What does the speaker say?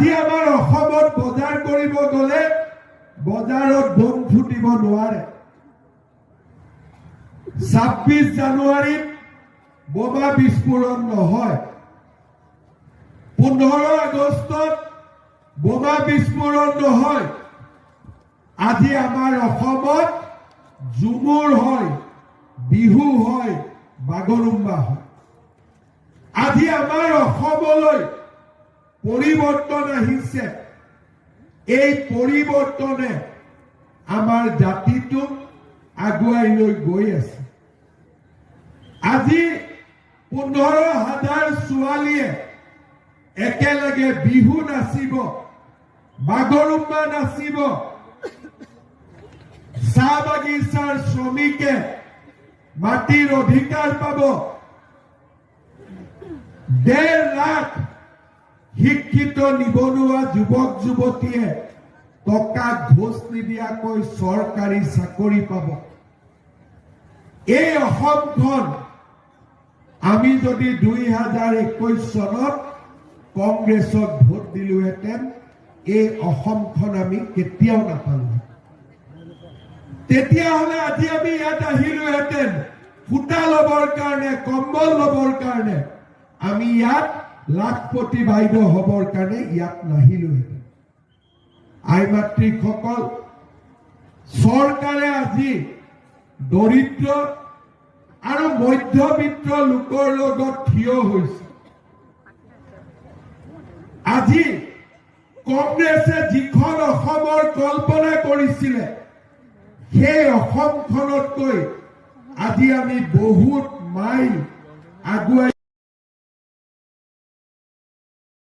আজি আমাৰ অসমত বজাৰ কৰিব গ'লে বজাৰত বোম ফুটিব নোৱাৰে। 26 জানুৱাৰীত বোমা বিস্ফোৰণ নহয়, 15 আগষ্টত বোমা বিস্ফোৰণ নহয়। আজি আমাৰ অসমত ঝুমুৰ হয়, বিহু হয়, বাগৰুম্বা হয়। আজি আমাৰ অসমলৈ পৰিৱৰ্তন আহিছে। এই পৰিৱৰ্তনে আমাৰ জাতিটোক আগুৱাই লৈ গৈ আছে। আজি 15,000 ছোৱালীয়ে একেলগে বিহু নাচিব, বাগৰুম্বা নাচিব। চাহ বাগিচাৰ শ্ৰমিকে মাটিৰ অধিকাৰ পাব। 1.5 লাখ শিক্ষিত নিবনুৱা যুৱক যুৱতীয়ে টকা ঘোষ নিদিয়াকৈ চৰকাৰী চাকৰি পাব। এই অসমখন আমি যদি 2021 চনত কংগ্ৰেছক ভোট দিলোহেঁতেন, এই অসমখন আমি কেতিয়াও নাপালো। তেতিয়াহ'লে আজি আমি ইয়াত আহিলোহেঁতেন ফুটা ল'বৰ কাৰণে, কম্বল ল'বৰ কাৰণে। আমি ইয়াত লাখপতি বাইদেউ হ'বৰ কাৰণে ইয়াত নাহিলোহেঁতেন। আই মাতৃসকল, চৰকাৰে আজি দৰিদ্ৰ আৰু মধ্যবিত্ত লোকৰ লগত থিয় হৈছে। আজি কংগ্ৰেছে যিখন অসমৰ কল্পনা কৰিছিলে, সেই অসমখনতকৈ আজি আমি বহুত মাইল আগুৱাই